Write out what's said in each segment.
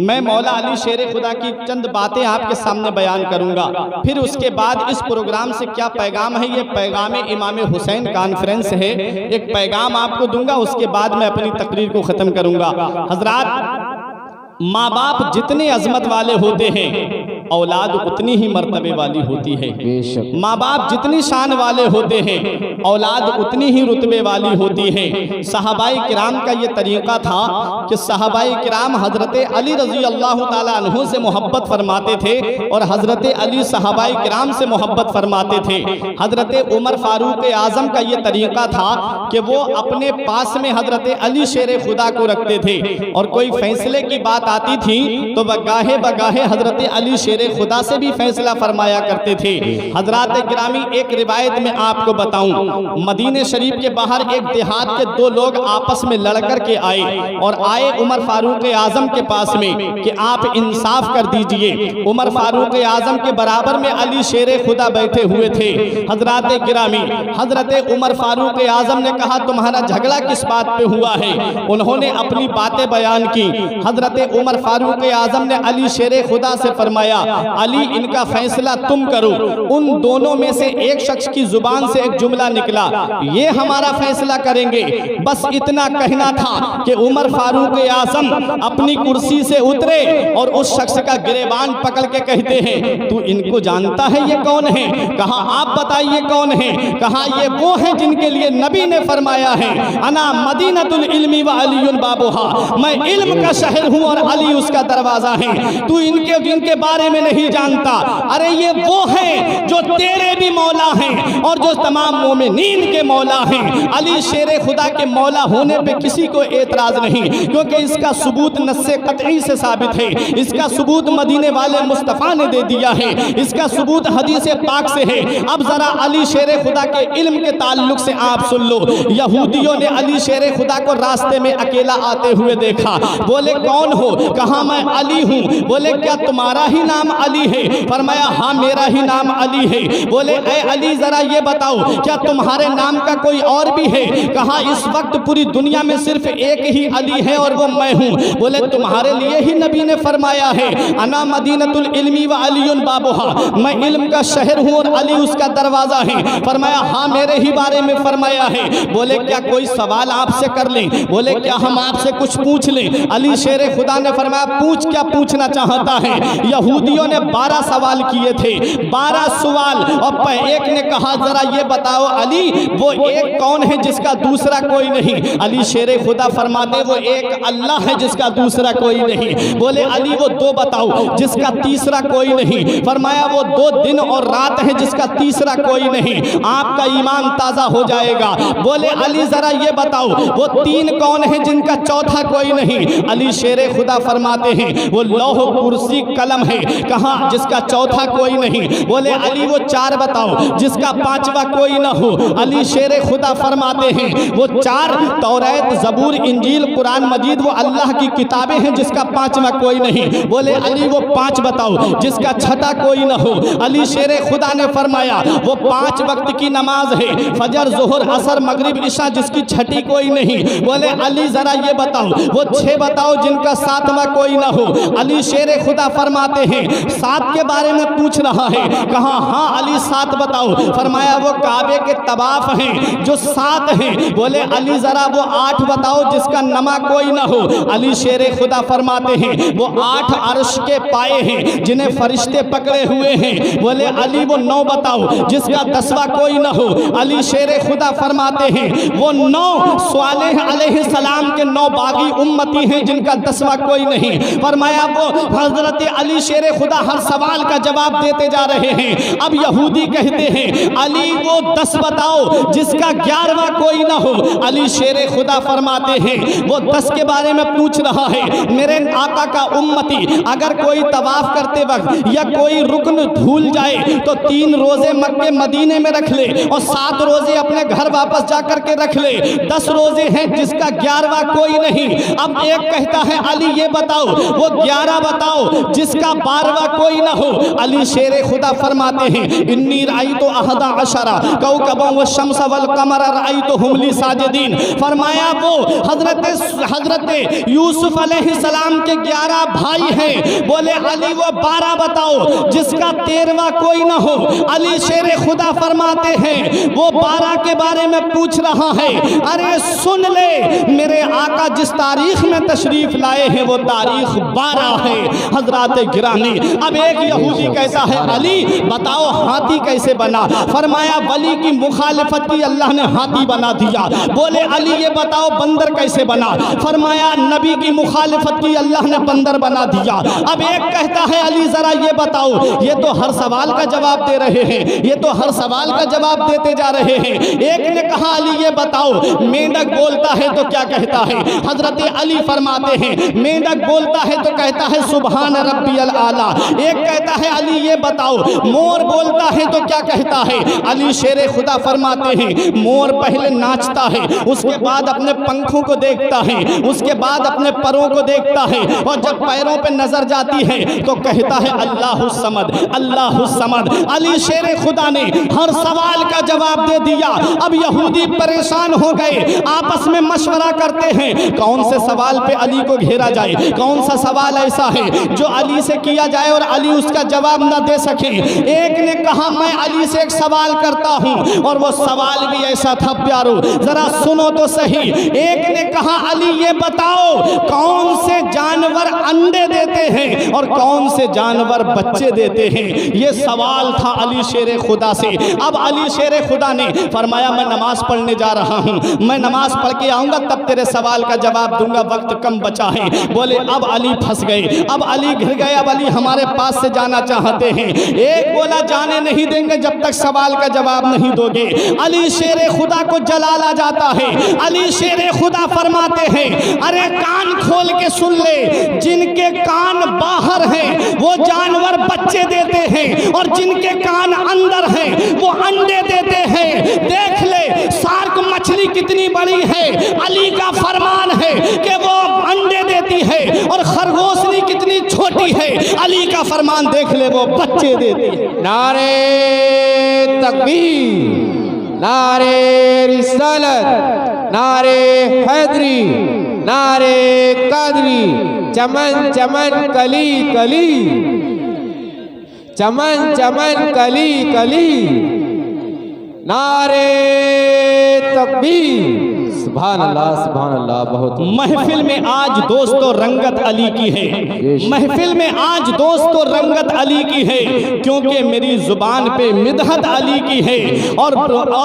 मैं मौला अली शेर खुदा की चंद बातें आपके सामने बयान करूंगा। फिर उसके बाद इस प्रोग्राम से क्या पैगाम है, ये पैगाम इमाम हुसैन कॉन्फ्रेंस है, एक पैगाम आपको दूंगा। उसके बाद मैं अपनी तकरीर को ख़त्म करूंगा। हजरात, माँ बाप जितने अजमत वाले होते हैं औलाद उतनी ही मर्तबे वाली होती है। माँ बाप जितनी शान वाले होते हैं औलाद उतनी ही रुतबे वाली होती है। सहाबाई किराम का ये तरीक़ा था कि सहाबाई किराम हज़रत अली रज़ी अल्लाह ताला अन्हु से मोहब्बत फरमाते थे और हज़रत अली सहाबाई किराम से मोहब्बत फरमाते थे। हज़रत उमर फ़ारूक आज़म का ये तरीक़ा था कि वो अपने पास में हज़रत अली शेर खुदा को रखते थे और कोई फैसले की बात आती थी तो बगाहे बगाहे हज़रत अली शेर खुदा से भी फैसला फरमाया करते थे। हजरात गिरामी, एक रिवायत में आपको बताऊं, मदीने शरीफ के बाहर एक देहात के दो लोग आपस में लड़कर के आए और आए उमर फारूक आजम के पास में कि आप इंसाफ कर दीजिए। उमर फारूक आजम के बराबर में अली शेर खुदा बैठे हुए थे। हजरात गिरामी, हजरत उमर फारूक आजम ने कहा तुम्हारा झगड़ा किस बात पे हुआ है? उन्होंने अपनी बातें बयान की। हजरत उमर फारूक आजम ने अली शेर खुदा से फरमाया अली इनका फैसला तुम करो। उन दोनों में से एक शख्स की जुबान से एक जुमला निकला, ये हमारा फैसला करेंगे। बस इतना कहना था कि उमर फारूक आजम अपनी कुर्सी से उतरे और उस शख्स का गिरेबान पकड़ के कहते हैं तू इनको जानता है, ये कौन है? कहा आप बताइए कौन है? कहा ये वो हैं जिनके लिए नबी ने फरमाया है अना मदीनतुल इल्मी व अलीयुन बाबुहा, मैं इल्म का शहर हूँ और अली उसका दरवाजा है। तू इनके जिनके बारे में नहीं जानता। अरे ये वो हैं जो तेरे भी मौला हैं और जो तमाम मोमिनीन के मौला हैं। अली शेर खुदा के मौला होने पे किसी को एतराज नहीं, क्योंकि इसका सबूत नस्से कतई से साबित है। इसका सबूत मदीने वाले मुस्तफ़ा ने दे दिया है, इसका सबूत हदीस पाक से है। अब जरा अली शेर खुदा के इल्म के ताल्लुक से आप सुन लो। यहूदियों ने अली शेर खुदा को रास्ते में अकेला आते हुए देखा। बोले कौन हो? कहा मैं अली हूँ। बोले क्या तुम्हारा ही नाम अली है? फरमाया हाँ मेरा ही नाम अली है। बोले ऐ अली जरा ये बताओ क्या तुम्हारे नाम का कोई और भी है? कहा इस वक्त पूरी दुनिया में सिर्फ एक ही अली है और वो मैं हूँ। बोले तुम्हारे लिए ही नबी ने फरमाया है अना मदीनतुल इल्मी व अलीयुन बाबुहा, मैं इल्म का शहर हूँ और अली उसका दरवाजा है। फरमाया हाँ मेरे ही बारे में फरमाया है। बोले क्या कोई सवाल आपसे कर लें? बोले क्या हम आपसे कुछ पूछ लें? अली शेर खुदा ने फरमाया पूछ, क्या पूछना चाहता है? यहूदियों ने 12 सवाल किए थे, 12 सवाल। और एक ने कहा जरा ये बताओ अली वो एक कौन है जिसका दूसरा कोई नहीं? अली शेर खुदा फरमाते वो एक अल्लाह है जिसका दूसरा कोई नहीं। बोले अली वो 2 बताओ जिसका तीसरा कोई नहीं। फरमाया वो 2 दिन और रात है जिसका तीसरा कोई नहीं। आपका ईमान ताज़ा हो जाएगा। बोले अली जरा ये बताओ वो 3 कौन है जिनका चौथा कोई नहीं? अली शेर खुदा फरमाते हैं वो लौह कुर्सी कलम है। कहा जिसका चौथा कोई नहीं। बोले अली वो 4 बताओ जिसका 5वां कोई ना हो। अली शेर खुदा फरमाते हैं वो 4 तौरात ज़बूर इंजील कुरान मजीद वो अल्लाह की किताबें हैं जिसका 5वां कोई नहीं। बोले अली वो 5 बताओ जिसका 6था कोई ना हो। अली शेर खुदा ने फरमाया वो 5 वक्त की नमाज है, फजर ज़ोहर असर मगरिब इशा, जिसकी 6ठी कोई नहीं। बोले अली जरा ये बताओ वो 6 बताओ जिनका 7वां कोई ना हो। अली शेर खुदा फरमाते हैं 7 के बारे में पूछ रहा है। कहा हाँ अली 7 बताओ। फरमाया वो काबे के तवाफ हैं जो 7 हैं। बोले अली जरा वो 8 बताओ जिसका नमा कोई ना हो। अली शेर खुदा फरमाते हैं वो 8 अर्श के पाए हैं जिन्हें फरिश्ते पकड़े हुए हैं। बोले अली वो 9 बताओ जिसका 10वां कोई ना हो। अली शेर खुदा फरमाते हैं वो 9 स्वालेह अलैहिस्सलाम के 9 बागी उम्मती हैं जिनका 10वां कोई नहीं। फरमाया वो हजरत अली शेर खुदा हर सवाल का जवाब देते जा रहे हैं। अब यहूदी कहते हैं अली वो 10 बताओ जिसका 11वां कोई ना हो। अली शेर खुदा फरमाते हैं वो 10 के बारे में पूछ रहा है। मेरे आका का उम्मती अगर कोई तवाफ करते वक्त या कोई रुकन भूल जाए तो 3 रोजे मक्के मदीने में रख ले और 7 रोजे अपने घर वापस जाकर के रख ले। 10 रोजे हैं जिसका 11वां कोई नहीं। अब एक कहता है अली ये बताओ वो 11 बताओ जिसका 12 तेरवा कोई ना हो। अली शेर खुदा फरमाते हैं इन्नी राई तो अहदा अशरा कौकबों व शम्स वल कमर राई तो हुमली साजिदीन। फरमाया वो हजरत यूसुफ अलैहिस्सलाम के 11 भाई हैं, बोले अली वो 12 बताओ जिसका 13वां कोई ना हो। अली शेर खुदा फरमाते हैं वो 12 के बारे में पूछ रहा है, अरे सुन ले मेरे आका जिस तारीख में तशरीफ लाए हैं वो तारीख 12 है। हजरात गिरानी, अब एक यहूदी कहता है अली बताओ हाथी कैसे बना। फरमाया वली की मुखालिफत की अल्लाह ने हाथी बना दिया। बोले अली ये बताओ बंदर कैसे बना। फरमाया नबी की मुखालिफत की अल्लाह ने बंदर बना दिया। अब एक कहता है अली जरा ये बताओ, ये तो हर सवाल का जवाब दे रहे हैं, ये तो हर सवाल का जवाब देते जा रहे हैं। एक ने कहा अली ये बताओ मेंढक बोलता है तो क्या कहता है। हजरत अली फरमाते हैं मेंढक बोलता है तो कहता है सुभान रब्बियल आला। एक कहता है अली ये बताओ मोर बोलता है तो क्या कहता है। अली शेर खुदा फरमाते हैं मोर पहले नाचता है, उसके बाद अपने पंखों को देखता है, उसके बाद अपने परों को देखता है, और जब पैरों पे नजर जाती है तो कहता है अल्लाहु समद अल्लाहु समद। अली शेर खुदा ने हर सवाल का जवाब दे दिया। अब यहूदी परेशान हो गए, आपस में मशवरा करते हैं कौन से सवाल पे अली को घेरा जाए, कौन सा सवाल ऐसा है जो अली से किया जाए और अली उसका जवाब ना दे सके। एक ने कहा मैं अली से एक सवाल करता हूं, और वो सवाल भी ऐसा था प्यारो जरा सुनो तो सही। एक ने कहा अली ये बताओ कौन से जानवर अंडे देते हैं और कौन से जानवर बच्चे देते हैं। ये सवाल था अली शेर खुदा से। अब अली शेर खुदा ने फरमाया मैं नमाज पढ़ने जा रहा हूं, मैं नमाज पढ़ के आऊंगा तब तेरे सवाल का जवाब दूंगा, वक्त कम बचा है। बोले अब अली फंस गए, अब अली घिर गए, अब अली हमारे पास से जाना चाहते हैं। एक बोला जाने नहीं देंगे जब तक सवाल का जवाब नहीं दोगे। अली शेर खुदा को जलाल आ जाता है। अली शेर खुदा फरमाते हैं अरे कान खोल के सुन ले, जिनके कान बाहर हैं वो जानवर बच्चे देते हैं और जिनके कान अंदर हैं वो अंडे देते हैं। देख ले शार्क मछली कितनी बड़ी है, अली का फरमान है कि वो अंडे देती है, और खरगोशनी कितनी छोटी है, अली का फरमान देख ले वो बच्चे देती है। नारे तकबीर, नारे रिसालत, नारे हैदरी, नारे कादरी, चमन चमन कली कली, चमन चमन कली कली, नारे तकबीर। सुभान अल्लाह। बहुत महफिल में आज दोस्तों रंगत अली की है, महफिल में आज दोस्तों रंगत अली की है, क्योंकि मेरी जुबान पे मिदहत अली की है। और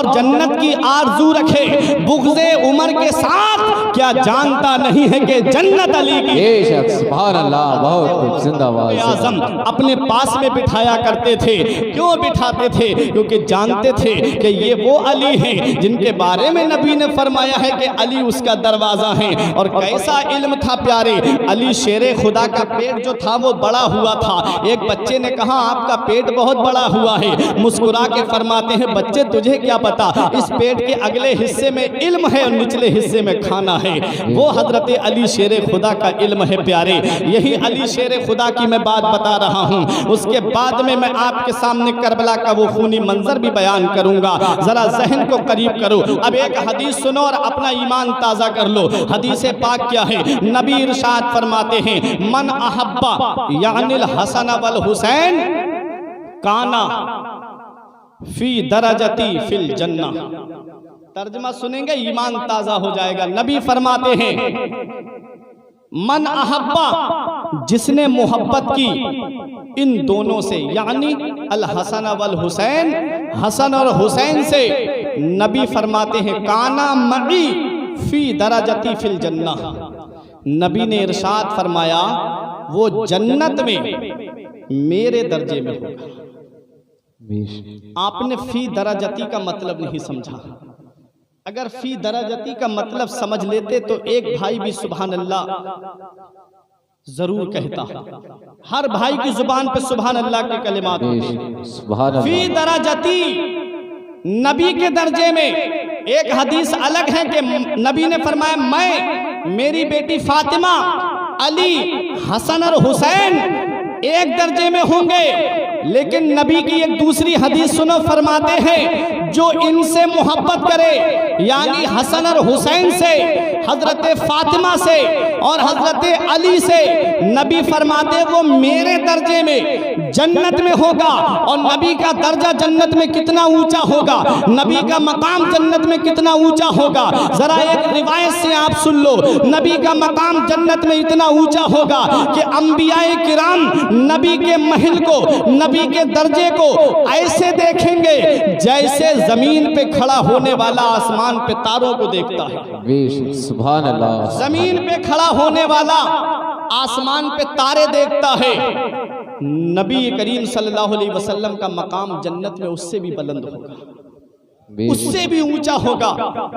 जन्नत की आरजू रखे बुग़्ज़े उमर के साथ, क्या जानता नहीं है कि जन्नत अली की है। सुभान अल्लाह, बहुत जिंदाबाद। आज़म अपने पास में बिठाया करते थे। क्यों बिठाते थे? क्योंकि जानते थे कि ये वो अली हैं जिनके बारे में नबी ने फरमाया है कि अली उसका दरवाजा है। और कैसा इल्म था प्यारे, अली शेरे खुदा का पेट जो था वो बड़ा हुआ था। एक बच्चे ने कहा आपका पेट बहुत बड़ा हुआ है। मुस्कुरा के फरमाते हैं बच्चे तुझे क्या पता, इस पेट के अगले हिस्से में इल्म है और निचले हिस्से में खाना है। वो हजरत अली शेरे खुदा का इल्म है प्यारे। यही अली शेरे खुदा की मैं बात बता रहा हूँ। उसके बाद में मैं आपके सामने करबला का वो खूनी मंजर भी बयान करूंगा, जरा जहन को करीब करो। अब एक हदीस सुनो और अपना ईमान ताज़ा कर लो। हदीस पाक क्या है? नबी इरशाद फरमाते हैं मन अहब्बा यानिल हसन वल हुसैन काना फी दरजती फिल जन्ना। तर्जमा सुनेंगे ईमान ताज़ा हो जाएगा। नबी फरमाते हैं मन अहब्बा, जिसने मोहब्बत की इन दोनों से, यानी अल हसन वल हुसैन, हसन और हुसैन से, नबी फरमाते हैं काना मई फी दरजती फिल जन्ना। नबी ने इरशाद फरमाया वो जन्नत में मेरे दर्जे में होगा। आपने फी दरजती का मतलब नहीं समझा। अगर फी दरजती का मतलब समझ लेते तो एक भाई भी सुभान अल्लाह जरूर कहता। हर भाई की जुबान पे सुभान अल्लाह के कलिमात होते। फी दरजती, नबी के दर्जे में। एक हदीस अलग है कि नबी ने फरमाया मैं, मेरी बेटी फातिमा, अली, हसन और हुसैन एक दर्जे में होंगे। लेकिन नबी की एक दूसरी हदीस सुनो, फरमाते हैं जो इनसे मोहब्बत करे, यानी हसन और हुसैन से, हजरत फातिमा से और हजरत अली से, नबी फरमाते वो मेरे दर्जे में जन्नत में होगा। और नबी का दर्जा जन्नत में कितना ऊंचा होगा, नबी का मकाम जन्नत में कितना ऊंचा होगा, जरा एक रिवायत से आप सुन लो। नबी का मकाम जन्नत में इतना ऊंचा होगा कि अंबियाए किराम नबी के महल को, नबी के दर्जे को ऐसे देखेंगे जैसे जमीन पे खड़ा होने वाला आसमान पे तारों को देखता है। सुभान अल्लाह। जमीन पे खड़ा होने वाला आसमान पे तारे देखता है। नबी करीम सल्लल्लाहु अलैहि वसल्लम का मकाम जन्नत में उससे भी बुलंद होगा, उससे भी ऊंचा होगा।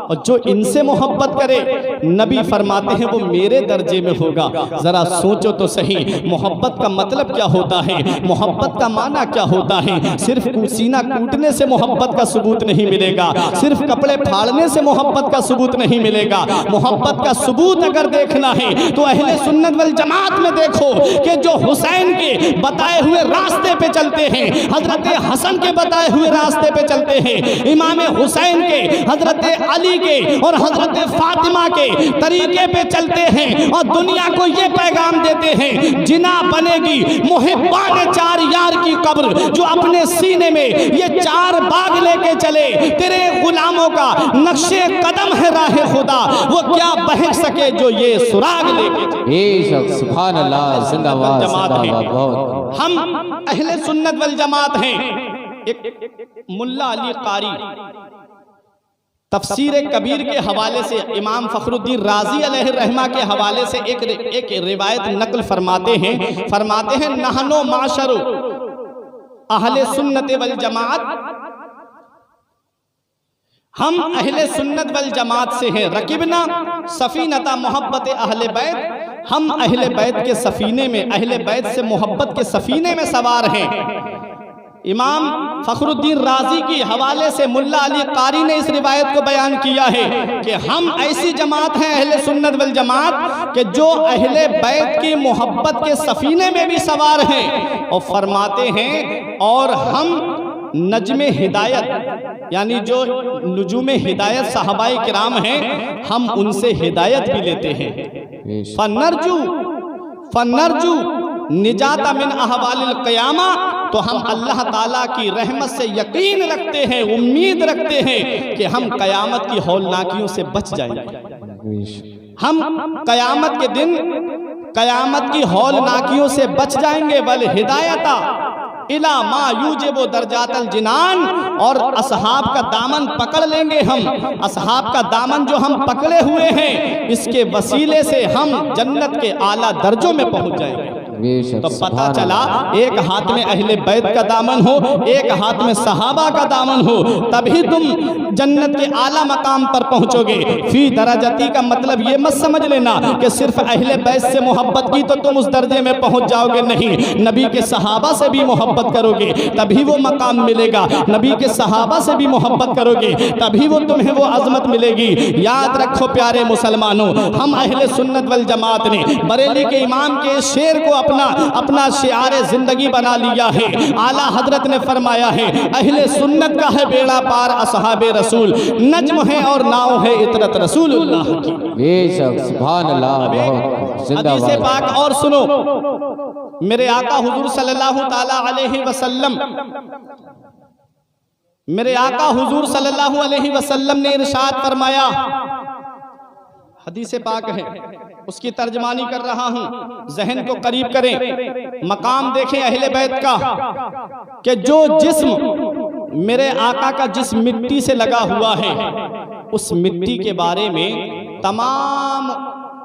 और जो इनसे मोहब्बत करे, नबी फरमाते हैं वो मेरे दर्जे में होगा। जरा सोचो तो सही, मोहब्बत का मतलब क्या होता है, मोहब्बत का माना क्या होता है। सिर्फ सीना कूटने से मोहब्बत का सबूत नहीं मिलेगा, सिर्फ कपड़े फाड़ने से मोहब्बत का सबूत नहीं मिलेगा। मोहब्बत का सबूत अगर देखना है तो अहले सुन्नत वल जमात में देखो कि जो हुसैन के बताए हुए रास्ते पे चलते हैं, हजरत हसन के बताए हुए रास्ते पे चलते हैं, इमाम हुसैन के, हजरत अली के और हजरत फातिमा के तरीके पे चलते हैं और दुनिया को ये पैगाम देते हैं, जिना बनेगी मुहिब्बान चार यार की कब्र, जो अपने सीने में ये चार बाग लेके चले। तेरे गुलामों का नक्शे कदम है राह खुदा, वो क्या बहक सके जो ये सुराग लेके। सुभान अल्लाह, जिंदाबाद जिंदाबाद। हम अहले सुन्नत वल जमात हैं। एक मुल्ला अली कारी तफसीर कबीर के हवाले से, इमाम फखरुद्दीन राजी अलैहि रहमा के हवाले से एक रिवायत नकल फरमाते हैं नहनो माशरु अहले सुन्नत वल जमात, हम अहले सुन्नत वल जमात से हैं। रकीबना सफीनता मोहब्बत अहले बैत, हम अहले बैत के सफीने में, अहले बैत से मोहब्बत के सफीने में सवार हैं। इमाम फखरुद्दीन राजी की हवाले से मुल्ला अली कारी ने इस रिवायत को बयान किया है कि हम ऐसी जमात हैं अहले सुन्नत वल जमात कि जो अहले बैत की मोहब्बत के सफीने में भी सवार हैं। और फरमाते हैं और हम नजमे हिदायत, यानी जो नुजूमे हिदायत सहाबाए किराम हैं, हम उनसे हिदायत भी लेते हैं। फनरजू निजात मिन अहवालिल क़यामा, तो हम अल्लाह ताला की रहमत से यकीन रखते हैं, उम्मीद रखते हैं कि हम क़यामत की हौलनाकियों से बच जाएंगे। हम क़यामत के दिन क़यामत की हौलनाकियों से बच जाएंगे। वल हिदायता इला मा यूजिबु दर्जातल जिनान, और असहाब का दामन पकड़ लेंगे हम। असहाब का दामन जो हम पकड़े हुए हैं, इसके वसीले से हम जन्नत के आला दर्जों में पहुंच जाएंगे। तो पता चला एक हाथ में अहले बैत का दामन हो, एक हाथ में सहाबा का दामन हो, तभी तुम जन्नत के आला मकाम पर पहुंचोगे। फी दराजती का मतलब ये मत समझ लेना कि सिर्फ अहले बैत से मोहब्बत की तो तुम उस दर्जे में पहुंच जाओगे, नहीं। नबी के सहाबा से भी मोहब्बत करोगे तभी वो मकाम मिलेगा, नबी के सहाबा से भी मोहब्बत करोगे तभी वो तुम्हें वो अजमत मिलेगी। याद रखो प्यारे मुसलमानों, हम अहले सुन्नत वल जमात ने बरेली के इमाम के शेर को अपना शिआरे जिंदगी बना लिया है। आला हजरत ने फरमाया है, अहले सुन्नत का है बेड़ा पार असहाबे रसूल, नज्म है और नाव है इतरत रसूलुल्लाह की। बेशक सुभान अल्लाह। हदीस पाक और सुनो, मेरे आका हुजूर सल्लल्लाहु ताला अलैहि वसल्लम, मेरे आका हुजूर सल्लल्लाहु अलैहि वसल्लम ने इरशाद फरमाया, हदीस पाक है, उसकी तर्जमानी कर रहा हूं, जहन को करीब करें, मकाम देखें अहले बैत का कि जो जिस्म मेरे आका का जिस मिट्टी से लगा हुआ है, उस मिट्टी के बारे में तमाम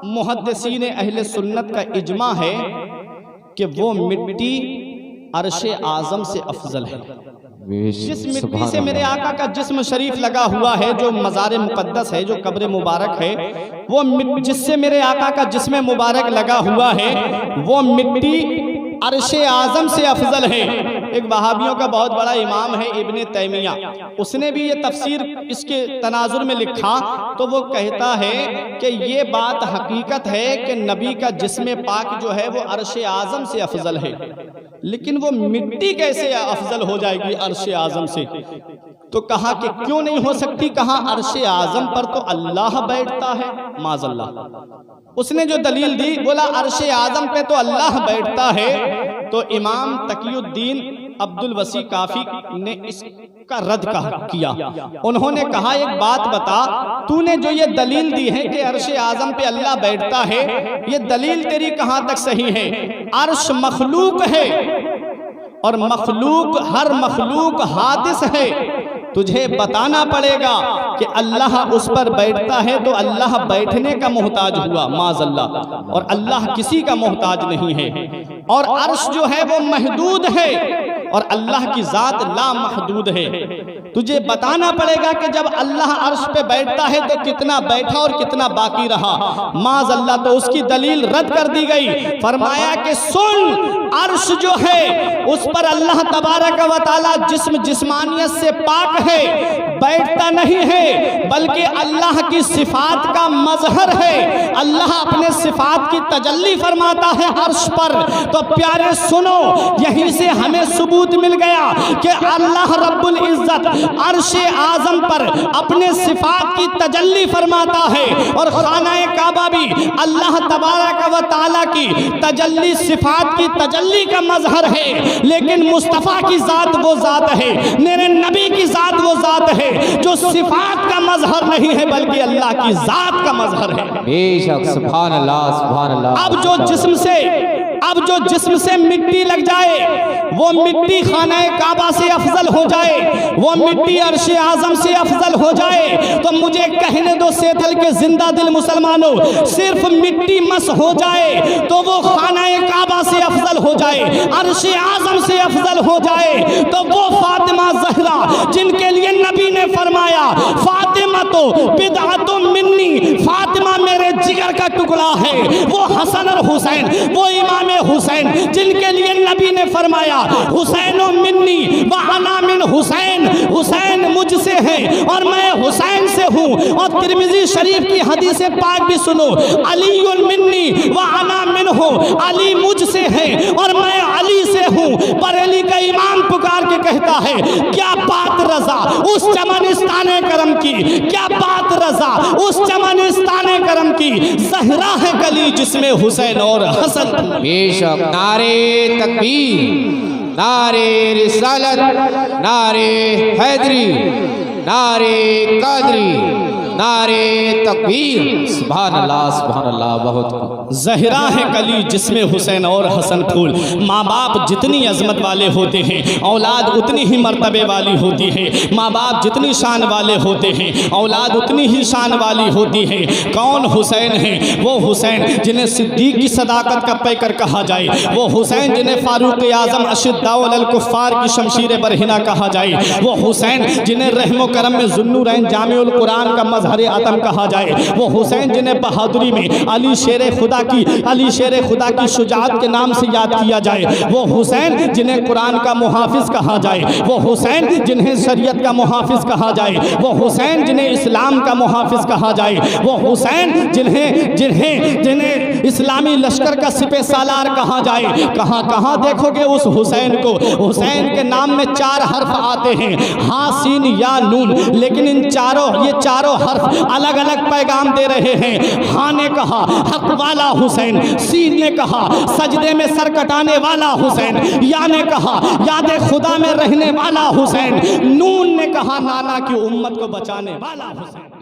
मुहद्दिसीन अहले सुन्नत का इजमा है कि वो मिट्टी अर्शे आज़म से अफजल है। जिस मिट्टी से मेरे आका का जिस्म शरीफ लगा हुआ है, जो मज़ार मुक़द्दस है, जो कब्र मुबारक है, वो जिससे मेरे आका का जिस्म मुबारक लगा हुआ है, वो मिट्टी अर्शे आज़म से अफजल है। एक वहाबियों का बहुत बड़ा इमाम है इब्ने तैमिया, उसने भी ये तफसीर इसके तनाजुर में लिखा, तो वो कहता है कि ये बात हकीकत है कि नबी का जिस्म पाक जो है वो अर्श आज़म से अफजल है, लेकिन वो मिट्टी कैसे अफजल हो जाएगी अर्श आज़म से? तो कहा कि क्यों नहीं हो सकती? कहा अर्श आज़म पर तो अल्लाह बैठता है, माज़अल्लाह। उसने जो दलील दी, बोला अर्श आज़म पे तो अल्लाह बैठता है। तो इमाम तकीउद्दीन अब्दुल वसी काफी ने इसका रद्द किया। उन्होंने कहा एक बात बता, तूने जो ये दलील दी है कि अर्श आज़म पे अल्लाह बैठता है, ये दलील तेरी कहां तक सही है? अर्श मखलूक है और मखलूक, हर मखलूक हादिस है। तुझे बताना पड़ेगा कि अल्लाह उस पर बैठता है तो अल्लाह बैठने का मोहताज हुआ, माज़अल्लाह, और अल्लाह किसी का मोहताज नहीं है। और अर्श जो है वो महदूद है और अल्लाह की ज़ात ला महदूद है। तुझे बताना पड़ेगा कि जब अल्लाह अर्श पे बैठता है तो कितना बैठा और कितना बाकी रहा, माज़अल्लाह। तो उसकी दलील रद्द कर दी गई। फरमाया कि सुन, अर्श जो है उस पर अल्लाह तबारक व तआला जिस्मानियत से पाक है, बैठता नहीं है, बल्कि अल्लाह की सिफात का मजहर है। अल्लाह अपने सिफात की तजल्ली फरमाता है अर्श पर। तो प्यारे सुनो, यहीं से हमें सबूत मिल गया कि अल्लाह रब्बुल इज्जत अर्श आज़म पर अपने सिफात की तजल्ली फरमाता है, और खानाए काबा भी अल्लाह तबारक व तआला की तजल्ली, सिफात की तजल्ली का मजहर है। लेकिन मुस्तफ़ा की ज़ात वो ज़ात है, मेरे नबी की ज़ात वो ज़ात है जो सिफात का मजहर नहीं है बल्कि अल्लाह की ज़ात का मजहर है। बेशक, सुभान अल्लाह, सुभान अल्लाह। अब जो जिस्म से मिट्टी लग जाए, वो मिट्टी खानाए काबा से अफजल हो जाए, वो मिट्टी अर्श आज़म से अफजल हो जाए, तो मुझे कहने दो सेथल के जिंदा दिल मुसलमानों, सिर्फ मिट्टी मस हो जाए तो वो खानाए काबा से अफजल हो जाए, अर्श आज़म से अफजल हो जाए। तो वो फातिमा ज़हरा जिनके लिए नबी ने फरमाया फातिमा तो बिदअतुम मिन्नी, फातिमा मेरे जिगर का टुकड़ा है, वो हसन और हुसैन, वो इमाम हुसैन जिनके लिए नबी ने फरमाया हुसैनो मिन्नी व अना मिन हुसैन, हुसैन मुझसे है और मैं हुसैन से हूँ। और तिरमिज़ी शरीफ की हदीस पाक भी सुनो, अलीयुन मिन्नी व अना मिनहु, अली मुझसे है और मैं अली से हूँ। बरेली का इमाम पुकार के कहता है क्या बात रजा उस चमनिस्ताने करम की, क्या बात रजा उस चमनिस्ताने करम की, ज़हरा है गली जिसमें हुसैन और हसन। बेशक, नारे तकबीर, नारे रिसालत, नारे हैदरी, नारे कादरी, नारे तकबीर, सुभान अल्लाह, सुभान अल्लाह। बहुत ज़हरा है कली जिसमें हुसैन और हसन फूल। माँ बाप जितनी अजमत वाले होते हैं, औलाद उतनी ही मर्तबे वाली होती है। माँ बाप जितनी शान वाले होते हैं, औलाद उतनी ही शान वाली होती है। कौन हुसैन है? वो हुसैन जिन्हें सिद्दीक की सदाकत का पैकर कहा जाए, वो हुसैन जिन्हें फारूक आज़म अशिद्दाउ अलल कुफ़ार की शमशीर बरहिना कहा जाए, वो हुसैन जिन्हें रहमो करम में ज़ुन्नुरैन जामिउल कुरान का मजहर आतम कहा जाए, वो हुसैन जिन्हें बहादुरी में अली शेर खुदा की शुजाअत के नाम से याद किया जाए, वो हुसैन जिन्हें कुरान का मुहाफिज कहा जाए, वो हुसैन जिन्हें शरीयत का मुहाफिज कहा जाए, वो हुसैन जिन्हें इस्लाम का मुहाफिज कहा जाए, वो हुसैन जिन्हें इस्लामी लश्कर का सिपह सालार कहा जाए। कहाँ कहाँ देखोगे उस हुसैन को? हुसैन के नाम में 4 हर्फ आते हैं, हाँ, सीन, या, नून, लेकिन ये चारों हर्फ अलग अलग पैगाम दे रहे हैं। हाँ ने कहा हक वाला हुसैन, सीन ने कहा सजदे में सर कटाने वाला हुसैन, या ने कहा याद खुदा में रहने वाला हुसैन, नून ने कहा नाना की उम्मत को बचाने वाला हुसैन।